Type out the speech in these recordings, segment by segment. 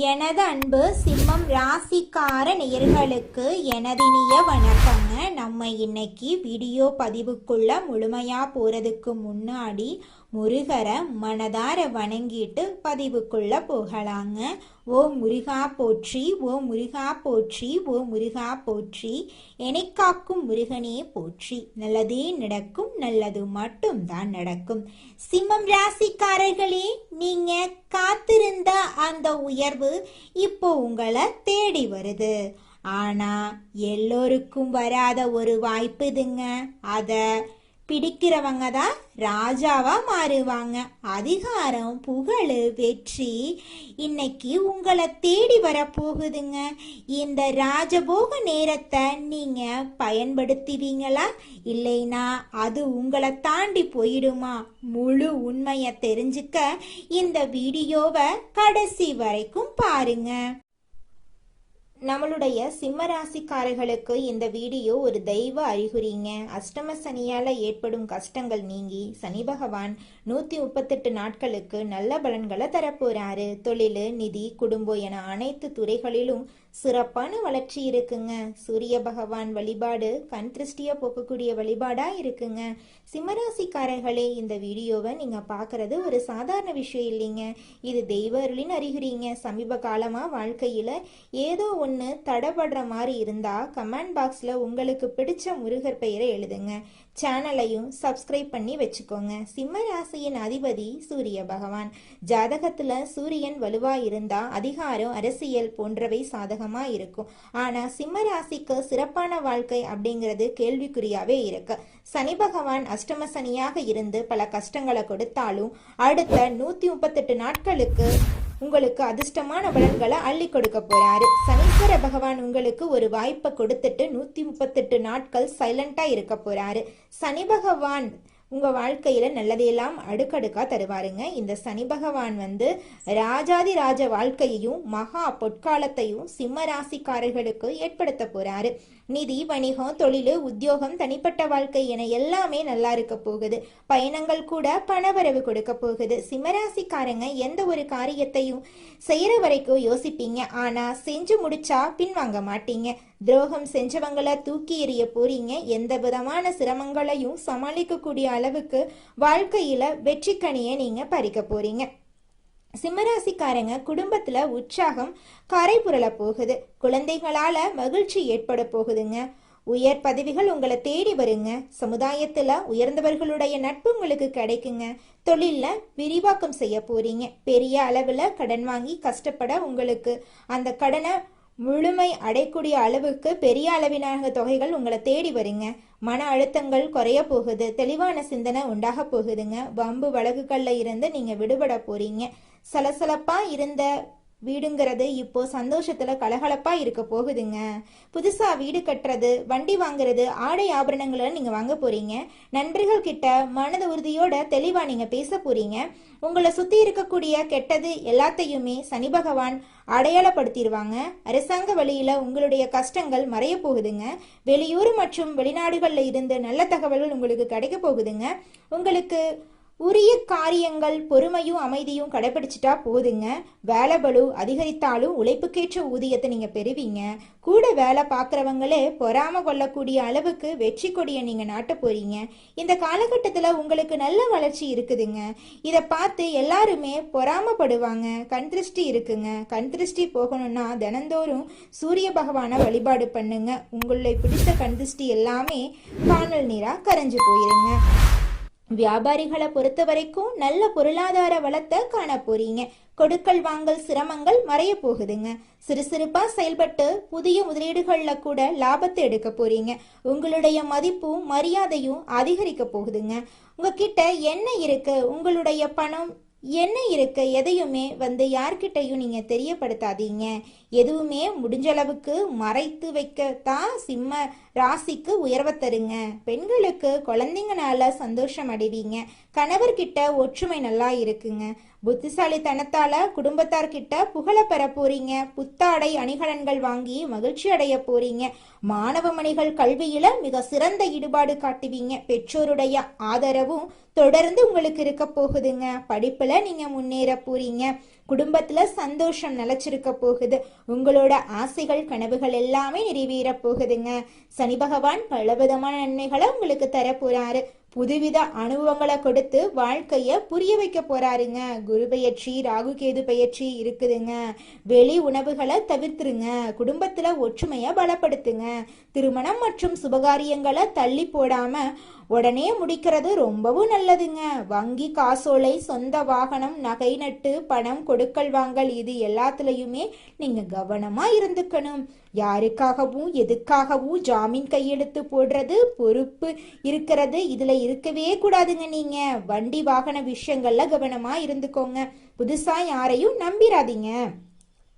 எனது அன்பு சிம்மம் ராசிக்கார நேயர்களுக்கு எனதினிய வணக்கங்க. நம்ம இன்னைக்கு வீடியோ பதிவுக்குள்ள முழுமையா போறதுக்கு முன்னாடி முருகரை மனதார வணங்கிட்டு பதிவுக்குள்ள போகலாங்க. ஓ முருகா போற்றி, ஓ முருகா போற்றி, ஓ முருகா போற்றி, எனைக்காக்கும் முருகனே போற்றி. நல்லதே நடக்கும், நல்லது மட்டும்தான் நடக்கும். சிம்மம் ராசிக்காரர்களே, நீங்க காத்திருந்த அந்த உயர்வு இப்போ உங்களை தேடி வருது. ஆனா எல்லோருக்கும் வராத ஒரு வாய்ப்பு இதுங்க. அத பிடிக்கிறவங்க தான் ராஜாவா மாறுவாங்க. அதிகாரம், புகழ், வெற்றி இன்னைக்கு உங்களை தேடி வர போகுதுங்க. இந்த ராஜபோக நேரத்தை நீங்க பயன்படுத்துவீங்களா, இல்லைனா அது உங்களை தாண்டி போயிடுமா? முழு உண்மையை தெரிஞ்சுக்க இந்த வீடியோவை கடைசி வரைக்கும் பாருங்க. நம்மளுடைய சிம்மராசிக்காரர்களுக்கு இந்த வீடியோ ஒரு தெய்வ அறிகுறிங்க. அஷ்டம சனியால ஏற்படும் கஷ்டங்கள் நீங்கி சனி பகவான் 138 நாட்களுக்கு நல்ல பலன்களை தரப்போறாரு. தொழில், நிதி, குடும்பம் என அனைத்து துறைகளிலும் சிறப்பான வளர்ச்சி இருக்குங்க. சூரிய பகவான் வழிபாடு கண் திருஷ்டிய போக்கக்கூடிய வழிபாடா இருக்குங்க. சிம்மராசிக்காரர்களே, இந்த வீடியோவை நீங்க பாக்குறது ஒரு சாதாரண விஷயம் இல்லைங்க. இது தெய்வ அருளின் அறிகுறிங்க. சமீப காலமா வாழ்க்கையில ஏதோ ஒன்று தடபடுற மாதிரி இருந்தா கமெண்ட் பாக்ஸ்ல உங்களுக்கு பிடிச்ச முருகர் பெயரை எழுதுங்க. சேனலையும் சப்ஸ்கிரைப் பண்ணி வச்சுக்கோங்க. சிம்ம ராசியின் அதிபதி சூரிய பகவான். ஜாதகத்துல சூரியன் வலுவா இருந்தா அதிகாரம், அரசியல் போன்றவை சாதகமா இருக்கும். ஆனா சிம்ம ராசிக்கு சிறப்பான வாழ்க்கை அப்படிங்கிறது கேள்விக்குறியாவே இருக்கு. சனி பகவான் அஷ்டம சனியாக இருந்து பல கஷ்டங்களை கொடுத்தாலும் அடுத்த 138 நாட்களுக்கு உங்களுக்கு அதிர்ஷ்டமான பலன்களை அள்ளி கொடுக்க போறாரு. சனீஸ்வர பகவான் உங்களுக்கு ஒரு வாய்ப்பை கொடுத்துட்டு 138 நாட்கள் சைலண்டா இருக்க போறாரு. சனி பகவான் உங்க வாழ்க்கையில நல்லதையெல்லாம் அடுக்கடுக்கா தருவாருங்க. இந்த சனி பகவான் ராஜாதி ராஜ வாழ்க்கையையும் மகா பொற்காலத்தையும் சிம்ம ராசிக்காரர்களுக்கு ஏற்படுத்த போறாரு. நிதி, வணிகம், தொழில், உத்தியோகம், தனிப்பட்ட வாழ்க்கை என எல்லாமே நல்லா இருக்க போகுது. பயணங்கள் கூட பணவரவு கொடுக்க போகுது. சிம்மராசிக்காரங்க எந்த ஒரு காரியத்தையும் செய்யற வரைக்கும் யோசிப்பீங்க. ஆனா செஞ்சு முடிச்சா பின்வாங்க மாட்டீங்க. துரோகம் செஞ்சவங்களை தூக்கி எறிய போறீங்க. எந்த விதமான சிரமங்களையும் சமாளிக்கக்கூடிய அளவுக்கு வாழ்க்கையில வெற்றி கனியை நீங்க பறிக்க போறீங்க. சிம்மராசிக்காரங்க குடும்பத்துல உற்சாகம் கரை புரள போகுது. குழந்தைகளால மகிழ்ச்சி ஏற்பட போகுதுங்க. உயர் பதவிகள் உங்களை தேடி வருங்க. சமுதாயத்துல உயர்ந்தவர்களுடைய நட்பு உங்களுக்கு கிடைக்குங்க. தொழில்ல விரிவாக்கம் செய்ய போறீங்க. பெரிய அளவுல கடன் வாங்கி கஷ்டப்பட உங்களுக்கு அந்த கடனை முழுமை அடையக்கூடிய அளவுக்கு பெரிய அளவிலான தொகைகள் உங்களை தேடி வருங்க. மன அழுத்தங்கள் குறைய போகுது. தெளிவான சிந்தனை உண்டாக போகுதுங்க. வம்பு வழக்குகள்ல இருந்து நீங்க விடுபட போறீங்க. சலசலப்பா இருந்த வீடுங்கிறது இப்போ சந்தோஷத்துல கலகலப்பா இருக்க போகுதுங்க. புதுசா வீடு கட்டுறது, வண்டி வாங்குறது, ஆடை ஆபரணங்களை நீங்க வாங்க போறீங்க. நண்பர்கள் கிட்ட மனது உறுதியோட தெளிவா நீங்க பேச போறீங்க. உங்களை சுத்தி இருக்கக்கூடிய கெட்டது எல்லாத்தையுமே சனி பகவான் அடையாளப்படுத்திடுவாங்க. அரசாங்க வழியில உங்களுடைய கஷ்டங்கள் மறைய போகுதுங்க. வெளியூர் மற்றும் வெளிநாடுகள்ல இருந்து நல்ல தகவல்கள் உங்களுக்கு கிடைக்க போகுதுங்க. உங்களுக்கு உரிய காரியங்கள் பொறுமையும் அமைதியும் கடைபிடிச்சிட்டா போதுங்க. வேலை பளு அதிகரித்தாலும் உழைப்புக்கேற்ற ஊதியத்தை நீங்க பெறுவீங்க. கூட வேலை பார்க்குறவங்களே பொறாம கொள்ளக்கூடிய அளவுக்கு வெற்றி கொடியை நீங்க நாட்ட போறீங்க. இந்த காலகட்டத்தில் உங்களுக்கு நல்ல வளர்ச்சி இருக்குதுங்க. இதை பார்த்து எல்லாருமே பொறாமப்படுவாங்க. கண் திருஷ்டி இருக்குங்க. கண் திருஷ்டி போகணும்னா தினந்தோறும் சூரிய பகவானை வழிபாடு பண்ணுங்க. உங்களை பிடித்த கண் திருஷ்டி எல்லாமே காணல் நீரா கரைஞ்சு போயிருங்க. வியாபாரிகளை பொறுத்த வரைக்கும் நல்ல பொருளாதார வளத்தை காண போறீங்க. கொடுக்கல் வாங்கல் சிரமங்கள் மறைய போகுதுங்க. சிறுசிறுப்பா செயல்பட்டு புதிய முதலீடுகள்ல கூட லாபத்தை எடுக்க போறீங்க. உங்களுடைய மதிப்பும் மரியாதையும் அதிகரிக்க போகுதுங்க. உங்ககிட்ட என்ன இருக்கு, உங்களுடைய பணம் என்ன இருக்கு, எதையுமே யார்கிட்டையும் நீங்க தெரியப்படுத்தாதீங்க. எதுவுமே முடிஞ்ச அளவுக்கு மறைத்து வைக்கத்தான் சிம்ம ராசிக்கு உயர்வை தருங்க. பெண்களுக்கு குழந்தைங்கனால சந்தோஷம் அடைவீங்க. கணவர்கிட்ட ஒற்றுமை நல்லா இருக்குங்க. புத்திசாலித்தனத்தால குடும்பத்தார்கிட்ட புகழ பெற போறீங்க. புத்தாடை அணிகலன்கள் வாங்கி மகிழ்ச்சி அடைய போறீங்க. மாணவ மணிகள் கல்வியில மிக சிறந்த ஈடுபாடு காட்டுவீங்க. பெற்றோருடைய ஆதரவும் தொடர்ந்து உங்களுக்கு இருக்க போகுதுங்க. படிப்புல நீங்க முன்னேற போறீங்க. குடும்பத்துல சந்தோஷம் நிலைச்சிருக்க போகுது. உங்களோட ஆசைகள் கனவுகள் எல்லாமே நிறைவேற போகுதுங்க. சனி பகவான் பலவிதமான நன்மைகளை உங்களுக்கு தர போறாரு. புதுவித அனுபவங்களை கொடுத்து வாழ்க்கைய புரிய வைக்க போறாருங்க. குரு பெயர்ச்சி, ராகு கேது பெயர்ச்சி இருக்குதுங்க. வெளி உணவுகளை தவிர்த்துருங்க. குடும்பத்துல ஒற்றுமைய பலப்படுத்துங்க. திருமணம் மற்றும் சுபகாரியங்களை தள்ளி போடாம உடனே முடிக்கிறது ரொம்பவும் நல்லதுங்க. வங்கி காசோலை, சொந்த வாகனம், நகை நட்டு, பணம் கொடுக்கல் வாங்கல் இது எல்லாத்துலயுமே நீங்க கவனமா இருந்துக்கணும். யாருக்காகவும் எதுக்காகவும் ஜாமீன் கையெழுத்து போடுறது, பொறுப்பு இருக்கிறது இதுல இருக்கவே கூடாதுங்க. நீங்க வண்டி வாகன விஷயங்கள்ல கவனமா இருந்துக்கோங்க. புதுசா யாரையும் நம்பிராதீங்க.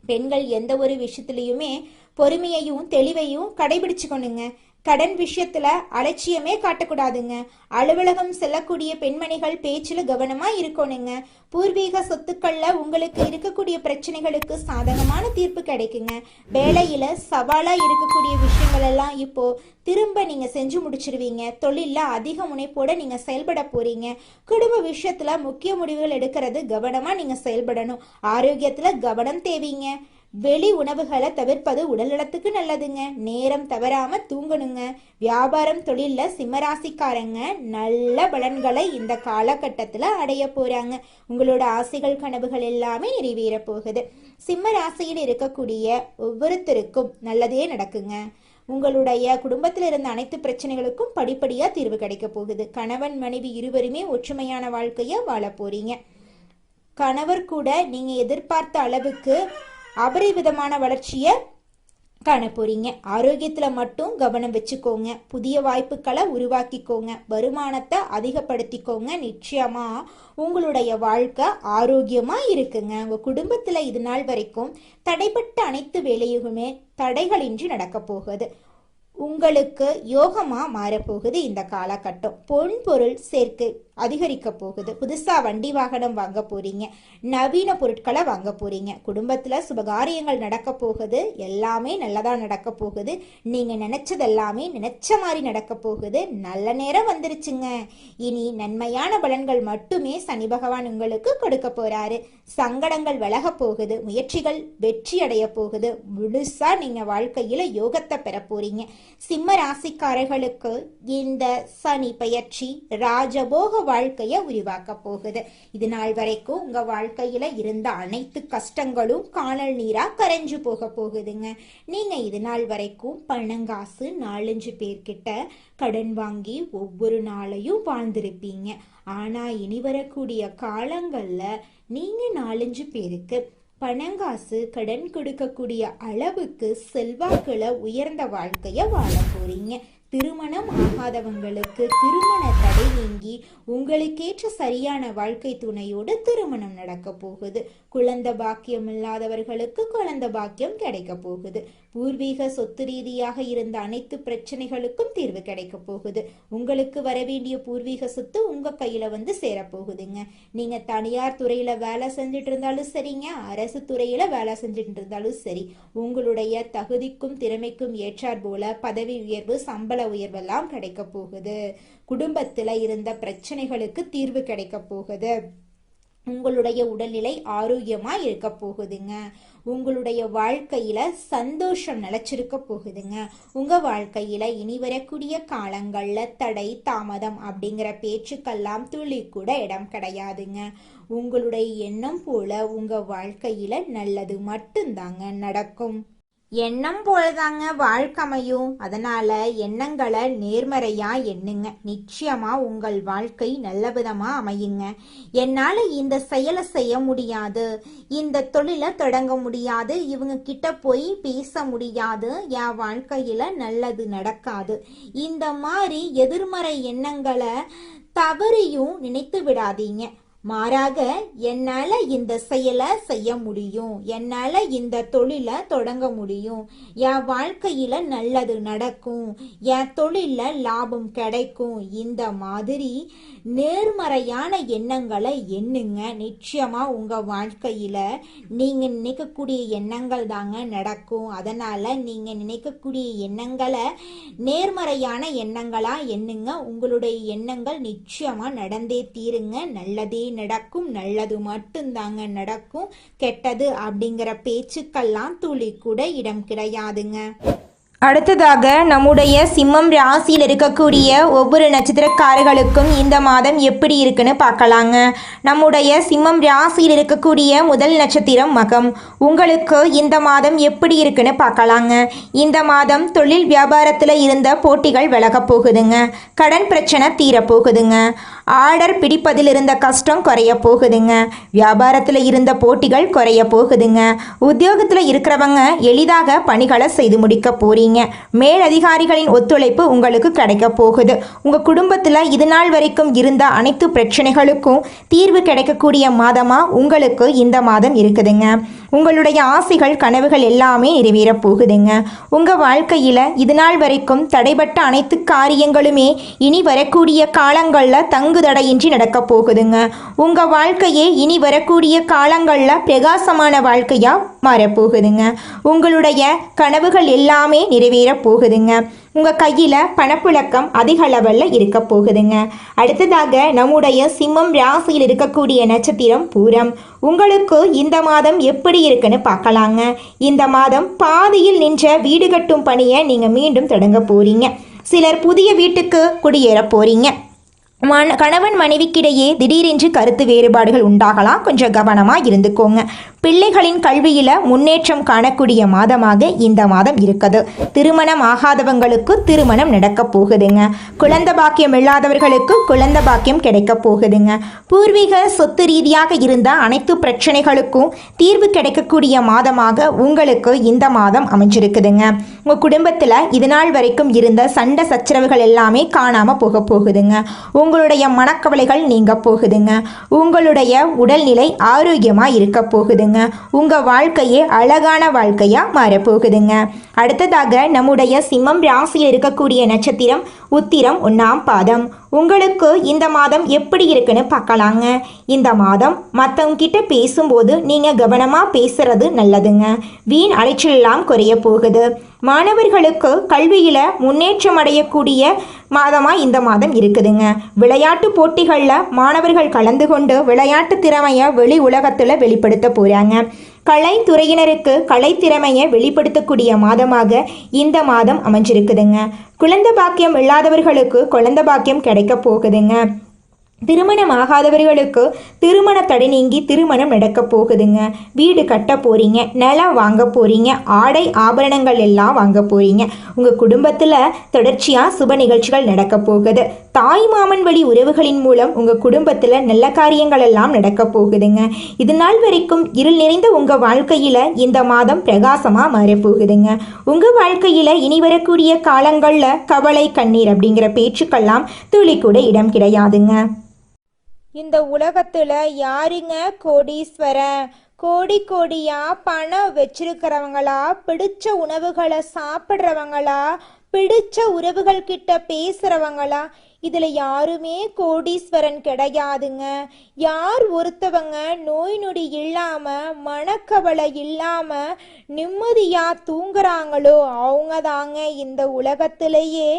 பெண்கள் எந்த ஒரு விஷயத்திலயுமே பொறுமையையும் தெளிவையும் கடைபிடிச்சுக்கணுங்க. கடன் விஷயத்துல அலட்சியமே காட்டக்கூடாதுங்க. அலுவலகம் செல்லக்கூடிய பெண்மணிகள் பேச்சுல கவனமா இருக்கணுங்க. பூர்வீக சொத்துக்கள்ல உங்களுக்கு இருக்கக்கூடிய பிரச்சனைகளுக்கு சாதகமான தீர்ப்பு கிடைக்குங்க. வேலையில சவாலா இருக்கக்கூடிய விஷயங்கள் எல்லாம் இப்போ திரும்ப நீங்க செஞ்சு முடிச்சிருவீங்க. தொழில அதிக முனைப்போட நீங்க செயல்பட போறீங்க. குடும்ப விஷயத்துல முக்கிய முடிவுகள் எடுக்கிறது கவனமா நீங்க செயல்படணும். ஆரோக்கியத்துல கவனம் தேவைங்க. வெளி உணவுகளை தவிர்ப்பது உடல்நலத்துக்கு நல்லதுங்க. நேரம் தவறாம தூங்கணுங்க. வியாபாரம் தொழில்ல சிம்மராசிக்காரங்க நல்ல பலன்களை இந்த காலகட்டத்துல அடைய போறாங்க. உங்களோட ஆசைகள் கனவுகள் எல்லாமே நிறைவேற போகுது. சிம்ம ராசியில் இருக்கக்கூடிய ஒவ்வொருத்தருக்கும் நல்லதே நடக்குங்க. உங்களுடைய குடும்பத்தில் இருந்த அனைத்து பிரச்சனைகளுக்கும் படிப்படியா தீர்வு கிடைக்க போகுது. கணவன் மனைவி இருவருமே ஒற்றுமையான வாழ்க்கைய வாழ போறீங்க. கணவர் கூட நீங்க எதிர்பார்த்த அளவுக்கு அபரிவிதமான வளர்ச்சியை காண போறீங்க. ஆரோக்கியத்துல மட்டும் கவனம் வச்சுக்கோங்க. புதிய வாய்ப்புகளை உருவாக்கிக்கோங்க. வருமானத்தை அதிகப்படுத்திக்கோங்க. நிச்சயமா உங்களுடைய வாழ்க்கை ஆரோக்கியமா இருக்குங்க. உங்க குடும்பத்துல இது நாள் வரைக்கும் தடைப்பட்ட அனைத்து வேலையுமே தடைகளின்றி நடக்க போகுது. உங்களுக்கு யோகமா மாறப்போகுது. இந்த காலகட்டம் பொன் பொருள் சேர்க்கை அதிகரிக்க போகுது. புதுசா வண்டி வாகனம் வாங்க போறீங்க. நவீன பொருட்களை வாங்க போறீங்க. குடும்பத்துல சுபகாரியங்கள் நடக்க போகுது. எல்லாமே நல்லதா நடக்க போகுது. நீங்க நினைச்சது எல்லாமே நினைச்ச மாதிரி நடக்க போகுது. நல்ல நேரம் வந்துருச்சுங்க. இனி நன்மையான பலன்கள் மட்டுமே சனி பகவான் உங்களுக்கு கொடுக்க போறாரு. சங்கடங்கள் விலக போகுது. முயற்சிகள் வெற்றி அடைய போகுது. முழுசா நீங்க வாழ்க்கையில யோகத்தை பெற போறீங்க. சிம்ம ராசிக்காரர்களுக்கு இந்த சனி பெயர்ச்சி ராஜபோக வாழ்க்கைய உருவாக்க போகுது. இது நாள் வரைக்கும் உங்க வாழ்க்கையில இருந்த அனைத்து கஷ்டங்களும் காணல் நீரா கரைஞ்சு போக போகுதுங்க. நீங்க இது நாள் வரைக்கும் பணங்காசு 4-5 பேர்கிட்ட கடன் வாங்கி ஒவ்வொரு நாளையும் வாழ்ந்திருப்பீங்க. ஆனா இனி வரக்கூடிய காலங்கள்ல நீங்க 4-5 பேருக்கு பணங்காசு கடன் கொடுக்கக்கூடிய அளவுக்கு செல்வாக்குல உயர்ந்த வாழ்க்கைய வாழ போறீங்க. திருமணம் ஆகாதவங்களுக்கு திருமண தடை நீங்கி உங்களுக்கேற்ற சரியான வாழ்க்கை துணையோடு திருமணம் நடக்க போகுது. குழந்தை பாக்கியம் இல்லாதவர்களுக்கு குழந்தை பாக்கியம் கிடைக்க போகுது. பூர்வீக சொத்து ரீதியாக இருந்த அனைத்து பிரச்சனைகளுக்கும் தீர்வு கிடைக்க போகுது. உங்களுக்கு வரவேண்டிய பூர்வீக சொத்து உங்க கையில வந்து சேரப்போகுதுங்க. நீங்க தனியார் துறையில வேலை செஞ்சுட்டு இருந்தாலும் சரிங்க, அரசு துறையில வேலை செஞ்சுட்டு இருந்தாலும் சரி, உங்களுடைய தகுதிக்கும் திறமைக்கும் ஏற்றார் போல பதவி உயர்வு, சம்பள உயர்வெல்லாம் கிடைக்க போகுது. குடும்பத்துல இருந்த பிரச்சனைகளுக்கு தீர்வு கிடைக்க போகுது. உங்களுடைய உடல்நிலை ஆரோக்கியமா இருக்க போகுதுங்க. உங்களுடைய வாழ்க்கையில சந்தோஷம் நிலைச்சிருக்க போகுதுங்க. உங்க வாழ்க்கையில இனி வரக்கூடிய காலங்கள்ல தடை தாமதம் அப்படிங்கிற பேச்சுக்கெல்லாம் துளி கூட இடம் கிடையாதுங்க. உங்களுடைய எண்ணம் போல உங்க வாழ்க்கையில நல்லது மட்டும்தாங்க நடக்கும். எண்ணம் போலதாங்க வாழ்க்கையும். அதனால எண்ணங்களை நேர்மறையா எண்ணுங்க. நிச்சயமா உங்கள் வாழ்க்கை நல்ல விதமா அமையுங்க. என்னால இந்த செயலை செய்ய முடியாது, இந்த தொழிலை தொடங்க முடியாது, இவங்க கிட்ட போய் பேச முடியாது, என் வாழ்க்கையில நல்லது நடக்காது, இந்த மாதிரி எதிர்மறை எண்ணங்களை தவறையும் நினைத்து விடாதீங்க. மாறாக என்னால இந்த செயலை செய்ய முடியும், என்னால இந்த தொழிலை தொடங்க முடியும், என் வாழ்க்கையில நல்லது நடக்கும், என் தொழில லாபம் கிடைக்கும், இந்த மாதிரி நேர்மறையான எண்ணங்களை எண்ணுங்க. நிச்சயமா உங்க வாழ்க்கையில நீங்க நினைக்கக்கூடிய எண்ணங்கள் தாங்க நடக்கும். அதனால நீங்க நினைக்கக்கூடிய எண்ணங்களை நேர்மறையான எண்ணங்களா எண்ணுங்க. உங்களுடைய எண்ணங்கள் நிச்சயமா நடந்தே தீருங்க. நல்லதே நடக்கும், நல்லது மட்டும்தாங்க நடக்கும், கெட்டது அப்படிங்கிற பேச்சுக்கெல்லாம் துளி கூட இடம் கிடையாதுங்க. அடுத்ததாக நம்முடைய சிம்மம் ராசியில் இருக்கக்கூடிய ஒவ்வொரு நட்சத்திரக்காரர்களுக்கும் இந்த மாதம் எப்படி இருக்குன்னு பார்க்கலாங்க. நம்முடைய சிம்மம் ராசியில் இருக்கக்கூடிய முதல் நட்சத்திரம் மகம். உங்களுக்கு இந்த மாதம் எப்படி இருக்குன்னு பார்க்கலாங்க. இந்த மாதம் தொழில் வியாபாரத்தில் இருந்த போட்டிகள் விலக போகுதுங்க. கடன் பிரச்சனை தீரப்போகுதுங்க. ஆர்டர் பிடிப்பதில் இருந்த கஷ்டம் குறைய போகுதுங்க. வியாபாரத்தில் இருந்த போட்டிகள் குறைய போகுதுங்க. உத்தியோகத்தில் இருக்கிறவங்க எளிதாக பணிகளை செய்து முடிக்க போறீங்க. மேலதிகாரிகளின் ஒத்துழைப்பு உங்களுக்கு கிடைக்க போகுது. உங்க குடும்பத்தில் இது நாள் வரைக்கும் இருந்த அனைத்து பிரச்சனைகளுக்கும் தீர்வு கிடைக்கக்கூடிய மாதமா உங்களுக்கு இந்த மாதம் இருக்குதுங்க. உங்களுடைய ஆசைகள் கனவுகள் எல்லாமே நிறைவேற போகுதுங்க. உங்க வாழ்க்கையில இது நாள் வரைக்கும் தடைபட்ட அனைத்து காரியங்களுமே இனி வரக்கூடிய காலங்களில் தங்கு தடையின்றி நடக்க போகுதுங்க. உங்க வாழ்க்கையே இனி வரக்கூடிய காலங்களில் பிரகாசமான வாழ்க்கையா மாறப்போகுதுங்க. உங்களுடைய கனவுகள் எல்லாமே நிறைவேற போகுதுங்க. உங்கள் கையில் பணப்புழக்கம் அதிக லெவலில் இருக்க போகுதுங்க. அடுத்ததாக நம்முடைய சிம்மம் ராசியில் இருக்கக்கூடிய நட்சத்திரம் பூரம். உங்களுக்கு இந்த மாதம் எப்படி இருக்குன்னு பார்க்கலாங்க. இந்த மாதம் பாதியில் நின்ற வீடு கட்டும் பணியை நீங்கள் மீண்டும் தொடங்க போறீங்க. சிலர் புதிய வீட்டுக்கு குடியேற போறீங்க. கணவன் மனைவிக்கிடையே திடீரென்று கருத்து வேறுபாடுகள் உண்டாகலாம். கொஞ்சம் கவனமாக இருந்துக்கோங்க. பிள்ளைகளின் கல்வியில் முன்னேற்றம் காணக்கூடிய மாதமாக இந்த மாதம் இருக்குது. திருமணம் ஆகாதவங்களுக்கு திருமணம் நடக்க போகுதுங்க. குழந்தை பாக்கியம் இல்லாதவர்களுக்கு குழந்தை பாக்கியம் கிடைக்க போகுதுங்க. பூர்வீக சொத்து ரீதியாக இருந்த அனைத்து பிரச்சனைகளுக்கும் தீர்வு கிடைக்கக்கூடிய மாதமாக உங்களுக்கு இந்த மாதம் அமைஞ்சிருக்குதுங்க. உங்கள் குடும்பத்தில் இது நாள் வரைக்கும் இருந்த சண்டை சச்சரவுகள் எல்லாமே காணாமல் போக போகுதுங்க. உங்களுடைய மனக்கவலைகள் நீங்க போகுதுங்க. உங்களுடைய உடல்நிலை ஆரோக்கியமாக இருக்க போகுதுங்க. உங்க வாழ்க்கையே அழகான வாழ்க்கையா மாறப்போகுதுங்க. அடுத்ததாக நம்முடைய சிம்மம் ராசியில் இருக்கக்கூடிய நட்சத்திரம் உத்திரம் 1ஆம் பாதம். உங்களுக்கு இந்த மாதம் எப்படி இருக்குன்னு பார்க்கலாங்க. இந்த மாதம் மற்றவங்க கிட்ட பேசும்போது நீங்கள் கவனமாக பேசுறது நல்லதுங்க. வீண் அலைச்சலெல்லாம் குறைய போகுது. மாணவர்களுக்கு கல்வியில் முன்னேற்றம் அடையக்கூடிய மாதமாக இந்த மாதம் இருக்குதுங்க. விளையாட்டு போட்டிகளில் மாணவர்கள் கலந்து கொண்டு விளையாட்டு திறமையை வெளி உலகத்தில் வெளிப்படுத்த போகிறாங்க. கலைத்துறையினருக்கு கலைத்திறமையை வெளிப்படுத்தக்கூடிய மாதமாக இந்த மாதம் அமைஞ்சிருக்குதுங்க. குழந்தை பாக்கியம் இல்லாதவர்களுக்கு குழந்தை பாக்கியம் கிடைக்க போகுதுங்க. திருமணம் ஆகாதவர்களுக்கு திருமண தடை நீங்கி திருமணம் நடக்க போகுதுங்க. வீடு கட்ட போறீங்க, நிலம் வாங்க போறீங்க, ஆடை ஆபரணங்கள் எல்லாம் வாங்க போறீங்க. உங்க குடும்பத்தில் தொடர்ச்சியாக சுப நிகழ்ச்சிகள் நடக்க போகுது. தாய் மாமன் வழி உறவுகளின் மூலம் உங்க குடும்பத்தில் நல்ல காரியங்கள் எல்லாம் நடக்க போகுதுங்க. இது நாள் வரைக்கும் இருள் நிறைந்த உங்க வாழ்க்கையில இந்த மாதம் பிரகாசமா மாறப்போகுதுங்க. உங்க வாழ்க்கையில இனி வரக்கூடிய காலங்கள்ல கவலை கண்ணீர் அப்படிங்கிற பேச்சுக்கெல்லாம் துளி கூட இடம் கிடையாதுங்க. இந்த உலகத்துல யாருங்க கோடீஸ்வரன்? கோடி கோடியா பணம் வச்சிருக்கிறவங்களா, பிடிச்ச உணவுகளை சாப்பிட்றவங்களா, பிடிச்ச உறவுகள் கிட்ட பேசுறவங்களா? இதுல யாருமே கோடீஸ்வரன் கிடையாதுங்க. யார் ஒருத்தவங்க நோய் நொடி இல்லாம மனக்கவலை இல்லாம நிம்மதியா தூங்குறாங்களோ அவங்க தாங்க இந்த உலகத்திலேயே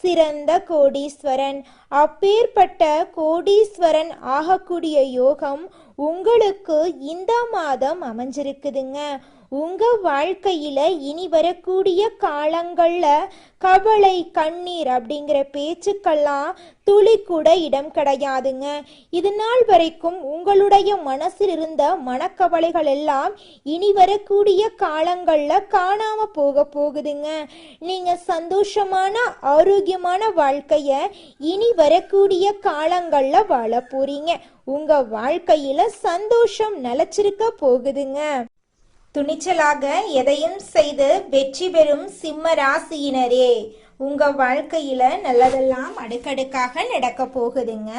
சிறந்த கோடீஸ்வரன். அப்பேற்பட்ட கோடீஸ்வரன் ஆகக்கூடிய யோகம் உங்களுக்கு இந்த மாதம் அமைஞ்சிருக்குதுங்க. உங்க வாழ்க்கையில இனி வரக்கூடிய காலங்கள்ல கவலை கண்ணீர் அப்படிங்கிற பேச்சுக்கெல்லாம் துளி கூட இடம் கிடையாதுங்க. இது நாள் வரைக்கும் உங்களுடைய மனசில் இருந்த மனக்கவலைகள் எல்லாம் இனி வரக்கூடிய காலங்கள்ல காணாம போக போகுதுங்க. நீங்க சந்தோஷமான ஆரோக்கியமான வாழ்க்கைய இனி வரக்கூடிய காலங்கள்ல வாழ போறீங்க. உங்க வாழ்க்கையில சந்தோஷம் நிலைச்சிருக்க போகுதுங்க. துணிச்சலாக எதையும் செய்து வெற்றி பெறும் சிம்ம ராசியினரே, உங்க வாழ்க்கையில நல்லதெல்லாம் அடுக்கடுக்காக நடக்க போகுதுங்க.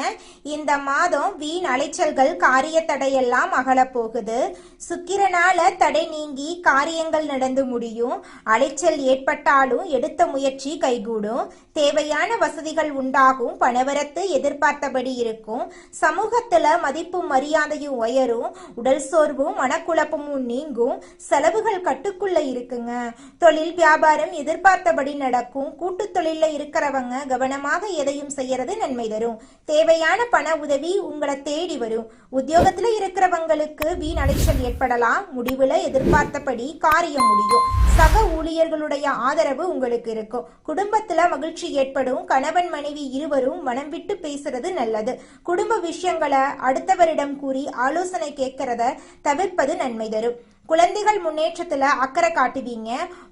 இந்த மாதம் வீண் அலைச்சல்கள் காரிய தடையெல்லாம் அகல போகுது. சுக்கிரனால தடை நீங்கி காரியங்கள் நடந்து முடியும். அலைச்சல் ஏற்பட்டாலும் எடுத்த முயற்சி கைகூடும். தேவையான வசதிகள் உண்டாகும். பணவரத்து எதிர்பார்த்தபடி இருக்கும். சமூகத்துல மதிப்பும் மரியாதையும் உயரும். உடல் சோர்வும் மனக்குழப்பமும் நீங்கும். செலவுகள் கட்டுக்குள்ள இருக்குங்க. தொழில் வியாபாரம் எதிர்பார்த்தபடி நடக்கும். கூட்டு தொழில இருக்கிறவங்க கவனமாக எதையும் செய்யறது நன்மை தரும். தேவையான பண உதவி உங்களை தேடி வரும். உத்தியோகத்துல இருக்கிறவங்களுக்கு வீண் அலைச்சல் ஏற்படலாம். முடிவுல எதிர்பார்த்தபடி காரியம் முடியும். சக ஊழியர்களுடைய ஆதரவு உங்களுக்கு இருக்கும். குடும்பத்துல மகிழ்ச்சி ஏற்படும். கணவன் மனைவி இருவரும் மனம் விட்டு பேசுறது நல்லது. குடும்ப விஷயங்களை அடுத்தவரிடம் கூறி ஆலோசனை கேட்கறத தவிர்ப்பது நன்மை தரும். குழந்தைகள் முன்னேற்றத்துல அக்கறை காட்டுவீங்க.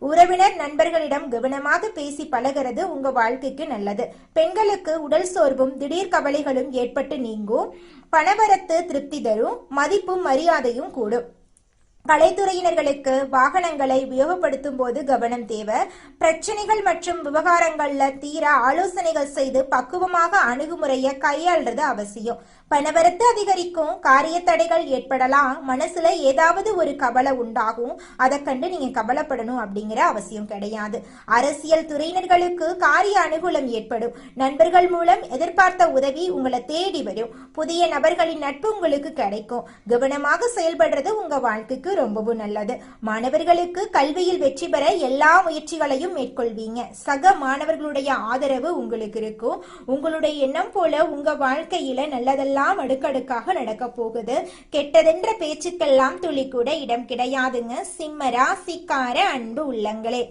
உறவினர் நண்பர்களிடம் கவனமாக பேசி பழகிறது உங்க வாழ்க்கைக்கு நல்லது. பெண்களுக்கு உடல் சோர்வும் திடீர் கவலைகளும் ஏற்பட்டு நீங்கும். பணவரத்து திருப்தி தரும். மதிப்பும் மரியாதையும் கூடும். கலைத்துறையினர்களுக்கு வாகனங்களை உபயோகப்படுத்தும் போது கவனம் தேவை. பிரச்சனைகள் மற்றும் விவகாரங்கள்ல தீர ஆலோசனைகள் செய்து பக்குவமாக அணுகுமுறையை கையாள்றது அவசியம். பணவரத்து அதிகரிக்கும். காரிய தடைகள் ஏற்படலாம். மனசுல ஏதாவது ஒரு கவலை உண்டாகும். அதை கண்டு நீங்க கவலைப்படணும் அப்படிங்கிற அவசியம் கிடையாது. அரசியல் துறையினர்களுக்கு காரிய அனுகூலம் ஏற்படும். நண்பர்கள் மூலம் எதிர்பார்த்த உதவி உங்களை தேடி வரும். புதிய நபர்களின் நட்பு உங்களுக்கு கிடைக்கும். கவனமாக செயல்படுறது உங்க வாழ்க்கைக்கு ரொம்பவும் நல்லது. மாணவர்களுக்கு கல்வியில் வெற்றி பெற எல்லா முயற்சிகளையும் மேற்கொள்வீங்க. சக மாணவர்களுடைய ஆதரவு உங்களுக்கு இருக்கும். உங்களுடைய எண்ணம் போல உங்க வாழ்க்கையில நல்லதெல்லாம் அடுக்கடுக்காக நடக்க போகுது. கெட்டதென்ற பேச்சுக்கெல்லாம் துளி கூட இடம் கிடையாதுங்க. சிம்ம ராசிக்கார அன்பு உள்ளங்களே,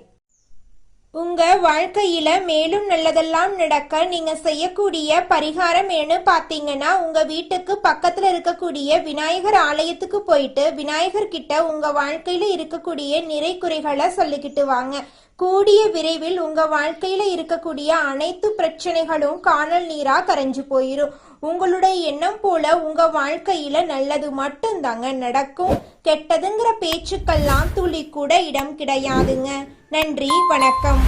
உங்க வாழ்க்கையில மேலும் நல்லதெல்லாம் நடக்க நீங்க செய்யக்கூடிய பரிகாரம் என்ன பாத்தீங்கன்னா, உங்க வீட்டுக்கு பக்கத்துல இருக்கக்கூடிய விநாயகர் ஆலயத்துக்கு போயிட்டு விநாயகர் கிட்ட உங்க வாழ்க்கையில இருக்கக்கூடிய நிறை குறைகளை சொல்லிக்கிட்டு வாங்க. கூடிய விரைவில் உங்க வாழ்க்கையில இருக்கக்கூடிய அனைத்து பிரச்சனைகளும் காணல் நீரா கரைஞ்சு போயிரும். உங்களுடைய எண்ணம் போல உங்க வாழ்க்கையில நல்லது மட்டும்தாங்க நடக்கும். கெட்டதுங்கிற பேச்சுக்கெல்லாம் துளி கூட இடம் கிடையாதுங்க. நன்றி, வணக்கம்.